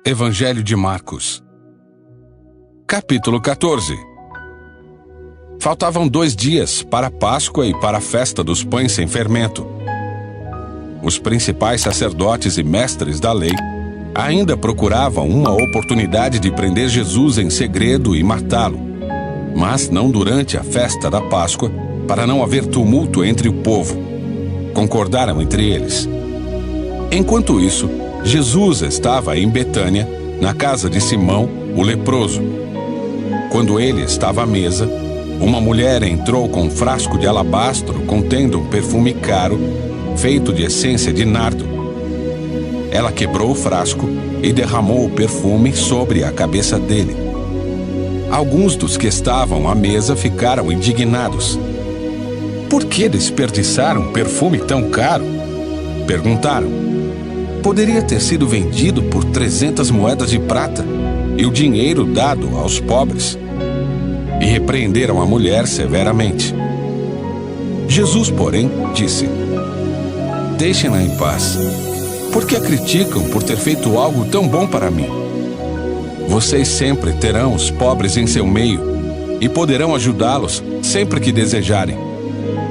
Evangelho de Marcos, capítulo 14. Faltavam 2 dias para a Páscoa e para a festa dos pães sem fermento. Os principais sacerdotes e mestres da lei ainda procuravam uma oportunidade de prender Jesus em segredo e matá-lo, mas não durante a festa da Páscoa, para não haver tumulto entre o povo. Concordaram entre eles. Enquanto isso, Jesus estava em Betânia, na casa de Simão, o leproso. Quando ele estava à mesa, uma mulher entrou com um frasco de alabastro contendo um perfume caro, feito de essência de nardo. Ela quebrou o frasco e derramou o perfume sobre a cabeça dele. Alguns dos que estavam à mesa ficaram indignados. Por que desperdiçar um perfume tão caro? Perguntaram. Poderia ter sido vendido por 300 moedas de prata e o dinheiro dado aos pobres. E repreenderam a mulher severamente. Jesus, porém, disse: Deixem-na em paz. Por que a criticam por ter feito algo tão bom para mim? Vocês sempre terão os pobres em seu meio e poderão ajudá-los sempre que desejarem,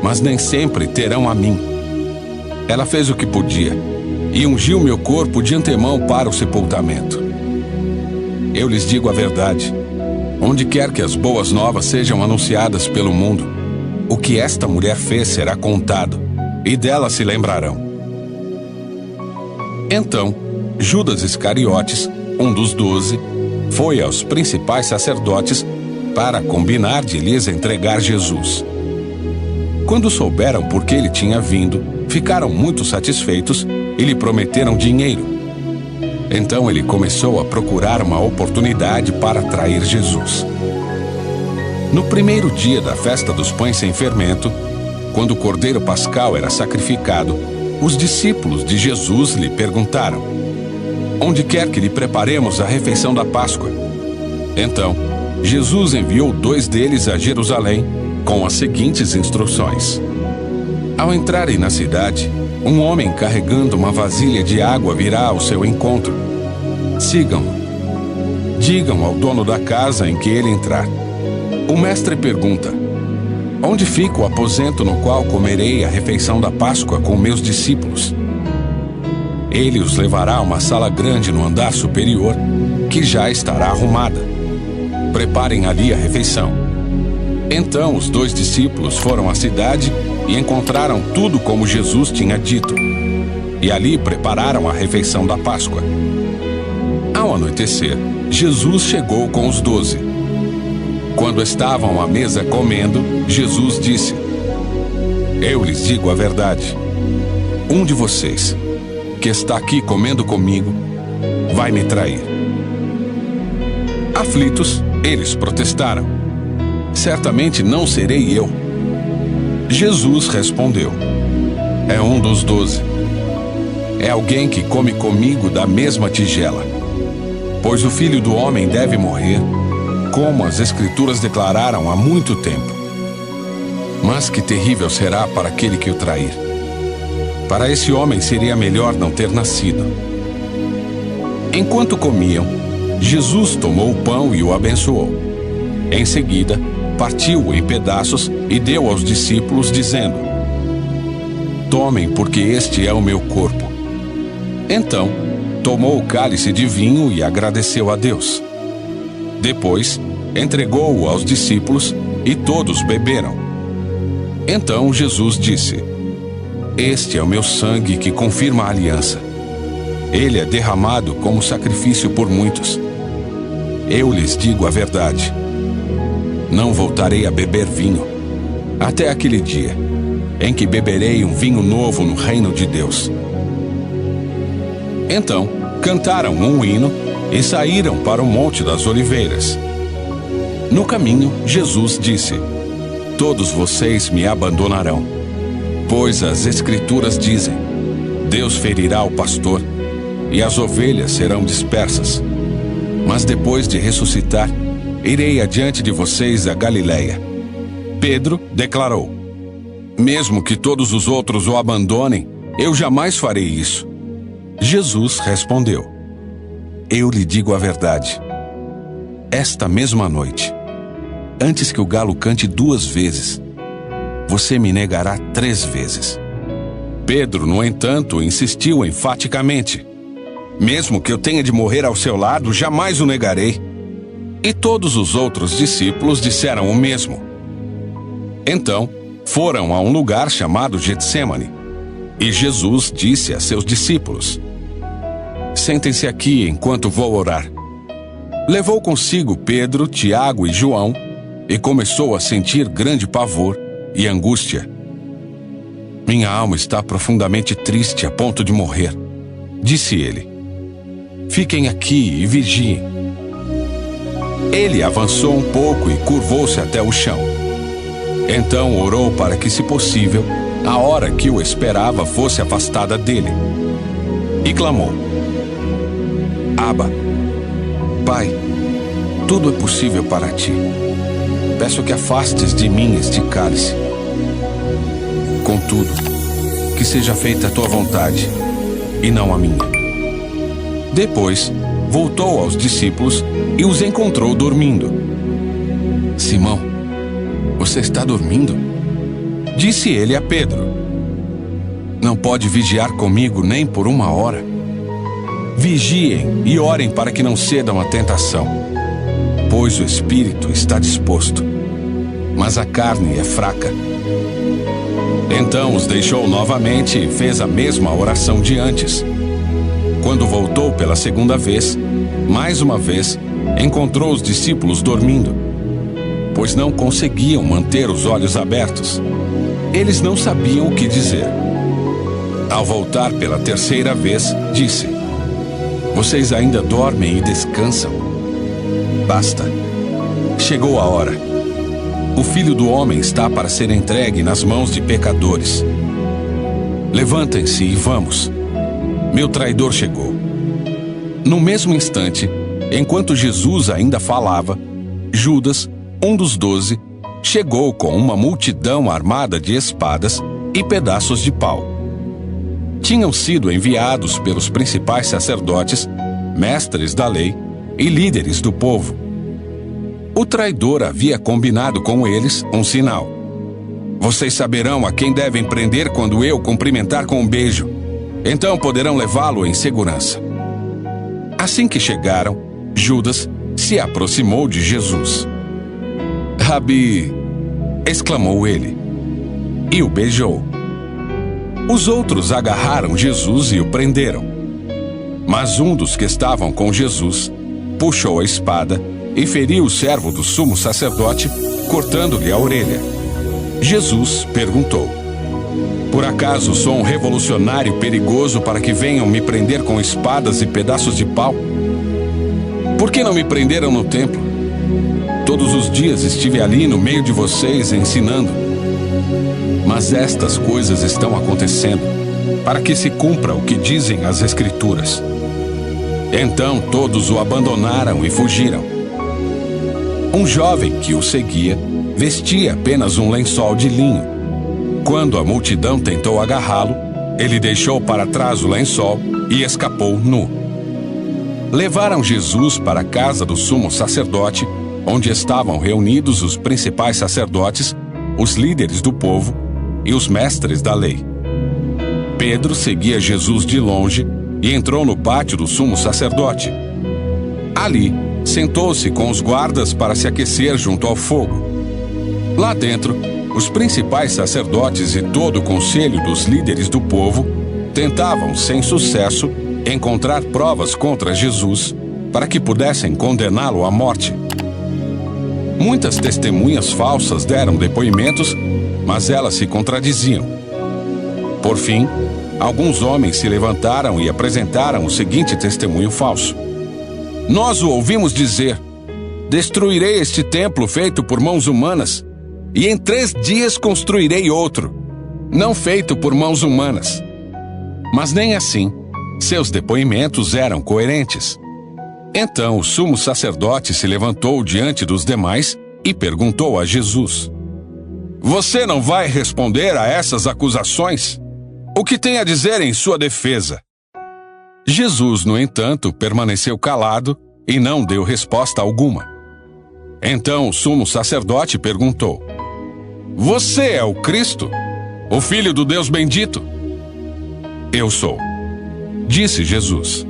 mas nem sempre terão a mim. Ela fez o que podia e ungiu meu corpo de antemão para o sepultamento. Eu lhes digo a verdade: onde quer que as boas novas sejam anunciadas pelo mundo, o que esta mulher fez será contado, e dela se lembrarão. Então, Judas Iscariotes, um dos 12, foi aos principais sacerdotes para combinar de lhes entregar Jesus. Quando souberam por que ele tinha vindo, ficaram muito satisfeitos e lhe prometeram dinheiro. Então ele começou a procurar uma oportunidade para trair Jesus. No primeiro dia da festa dos pães sem fermento, quando o cordeiro pascal era sacrificado, os discípulos de Jesus lhe perguntaram: Onde quer que lhe preparemos a refeição da Páscoa? Então, Jesus enviou 2 deles a Jerusalém com as seguintes instruções. Ao entrarem na cidade, um homem carregando uma vasilha de água virá ao seu encontro. Sigam-no. Digam ao dono da casa em que ele entrar: O mestre pergunta: Onde fica o aposento no qual comerei a refeição da Páscoa com meus discípulos? Ele os levará a uma sala grande no andar superior, que já estará arrumada. Preparem ali a refeição. Então os 2 discípulos foram à cidade e encontraram tudo como Jesus tinha dito. E ali prepararam a refeição da Páscoa. Ao anoitecer, Jesus chegou com os 12. Quando estavam à mesa comendo, Jesus disse: Eu lhes digo a verdade. Um de vocês, que está aqui comendo comigo, vai me trair. Aflitos, eles protestaram: Certamente não serei eu. Jesus respondeu: É um dos 12. É alguém que come comigo da mesma tigela. Pois o Filho do Homem deve morrer, como as Escrituras declararam há muito tempo. Mas que terrível será para aquele que o trair. Para esse homem seria melhor não ter nascido. Enquanto comiam, Jesus tomou o pão e o abençoou. Em seguida, partiu-o em pedaços e deu aos discípulos, dizendo: Tomem, porque este é o meu corpo. Então, tomou o cálice de vinho e agradeceu a Deus. Depois, entregou-o aos discípulos e todos beberam. Então Jesus disse: Este é o meu sangue que confirma a aliança. Ele é derramado como sacrifício por muitos. Eu lhes digo a verdade: não voltarei a beber vinho, até aquele dia em que beberei um vinho novo no reino de Deus. Então, cantaram um hino e saíram para o Monte das Oliveiras. No caminho, Jesus disse: Todos vocês me abandonarão, pois as Escrituras dizem: Deus ferirá o pastor e as ovelhas serão dispersas. Mas depois de ressuscitar, irei adiante de vocês a Galiléia. Pedro declarou: Mesmo que todos os outros o abandonem, eu jamais farei isso. Jesus respondeu: eu lhe digo a verdade. Esta mesma noite, antes que o galo cante 2 vezes, você me negará 3 vezes. Pedro, no entanto, insistiu enfaticamente: mesmo que eu tenha de morrer ao seu lado, jamais o negarei. E todos os outros discípulos disseram o mesmo. Então, foram a um lugar chamado Getsêmani, e Jesus disse a seus discípulos: sentem-se aqui enquanto vou orar. Levou consigo Pedro, Tiago e João, e começou a sentir grande pavor e angústia. Minha alma está profundamente triste a ponto de morrer, disse ele. Fiquem aqui e vigiem. Ele avançou um pouco e curvou-se até o chão. Então orou para que, se possível, a hora que o esperava fosse afastada dele. E clamou: Abba, Pai, tudo é possível para ti. Peço que afastes de mim este cálice. Contudo, que seja feita a tua vontade, e não a minha. Depois, voltou aos discípulos e os encontrou dormindo. Simão, você está dormindo? Disse ele a Pedro. Não pode vigiar comigo nem por 1 hora? Vigiem e orem para que não cedam à tentação, pois o espírito está disposto, mas a carne é fraca. Então os deixou novamente e fez a mesma oração de antes. Quando voltou pela 2ª vez, mais uma vez, encontrou os discípulos dormindo, pois não conseguiam manter os olhos abertos. Eles não sabiam o que dizer. Ao voltar pela 3ª vez, disse: vocês ainda dormem e descansam? Basta. Chegou a hora. O Filho do Homem está para ser entregue nas mãos de pecadores. Levantem-se e vamos. Meu traidor chegou. No mesmo instante, enquanto Jesus ainda falava, Judas, um dos 12, chegou com uma multidão armada de espadas e pedaços de pau. Tinham sido enviados pelos principais sacerdotes, mestres da lei e líderes do povo. O traidor havia combinado com eles um sinal. Vocês saberão a quem devem prender quando eu cumprimentar com um beijo. Então poderão levá-lo em segurança. Assim que chegaram, Judas se aproximou de Jesus. Rabi, exclamou ele, e o beijou. Os outros agarraram Jesus e o prenderam. Mas um dos que estavam com Jesus puxou a espada e feriu o servo do sumo sacerdote, cortando-lhe a orelha. Jesus perguntou: por acaso sou um revolucionário perigoso para que venham me prender com espadas e pedaços de pau? Por que não me prenderam no templo? Todos os dias estive ali no meio de vocês ensinando. Mas estas coisas estão acontecendo para que se cumpra o que dizem as Escrituras. Então todos o abandonaram e fugiram. Um jovem que o seguia vestia apenas um lençol de linho. Quando a multidão tentou agarrá-lo, ele deixou para trás o lençol e escapou nu. Levaram Jesus para a casa do sumo sacerdote, onde estavam reunidos os principais sacerdotes, os líderes do povo e os mestres da lei. Pedro seguia Jesus de longe e entrou no pátio do sumo sacerdote. Ali, sentou-se com os guardas para se aquecer junto ao fogo. Lá dentro, os principais sacerdotes e todo o conselho dos líderes do povo tentavam, sem sucesso, encontrar provas contra Jesus para que pudessem condená-lo à morte. Muitas testemunhas falsas deram depoimentos, mas elas se contradiziam. Por fim, alguns homens se levantaram e apresentaram o seguinte testemunho falso: nós o ouvimos dizer: destruirei este templo feito por mãos humanas, e em 3 dias construirei outro, não feito por mãos humanas. Mas nem assim, seus depoimentos eram coerentes. Então o sumo sacerdote se levantou diante dos demais e perguntou a Jesus: você não vai responder a essas acusações? O que tem a dizer em sua defesa? Jesus, no entanto, permaneceu calado e não deu resposta alguma. Então o sumo sacerdote perguntou: Você é o Cristo, o Filho do Deus bendito? Eu sou, disse Jesus.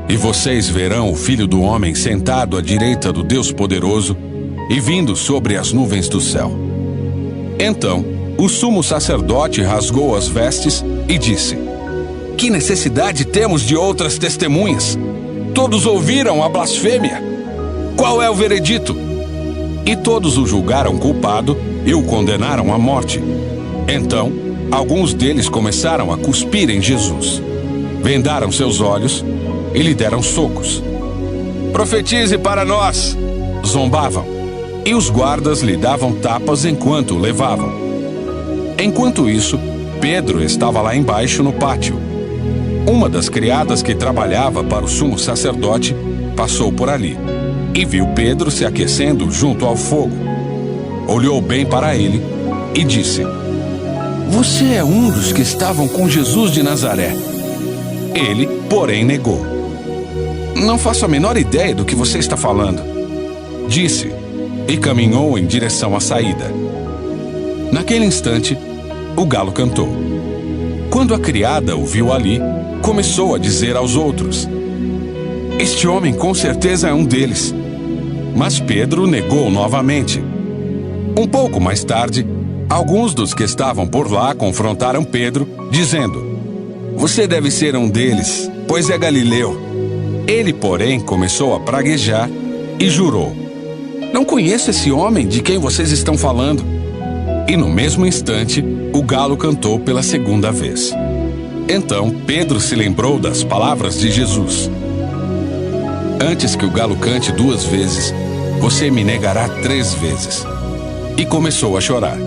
E vocês verão o Filho do Homem sentado à direita do Deus Poderoso e vindo sobre as nuvens do céu. Então, o sumo sacerdote rasgou as vestes e disse: Que necessidade temos de outras testemunhas? Todos ouviram a blasfêmia. Qual é o veredito? E todos o julgaram culpado e o condenaram à morte. Então, alguns deles começaram a cuspir em Jesus. Vendaram seus olhos e lhe deram socos. Profetize para nós! Zombavam. E os guardas lhe davam tapas enquanto o levavam. Enquanto isso, Pedro estava lá embaixo no pátio. Uma das criadas que trabalhava para o sumo sacerdote passou por ali e viu Pedro se aquecendo junto ao fogo. Olhou bem para ele e disse: Você é um dos que estavam com Jesus de Nazaré. Ele, porém, negou. Não faço a menor ideia do que você está falando, disse, e caminhou em direção à saída. Naquele instante, o galo cantou. Quando a criada o viu ali, começou a dizer aos outros: Este homem com certeza é um deles. Mas Pedro negou novamente. Um pouco mais tarde, alguns dos que estavam por lá confrontaram Pedro, dizendo: Você deve ser um deles, pois é galileu. Ele, porém, começou a praguejar e jurou: Não conheço esse homem de quem vocês estão falando. E no mesmo instante, o galo cantou pela segunda vez. Então Pedro se lembrou das palavras de Jesus: Antes que o galo cante 2 vezes, você me negará 3 vezes. E começou a chorar.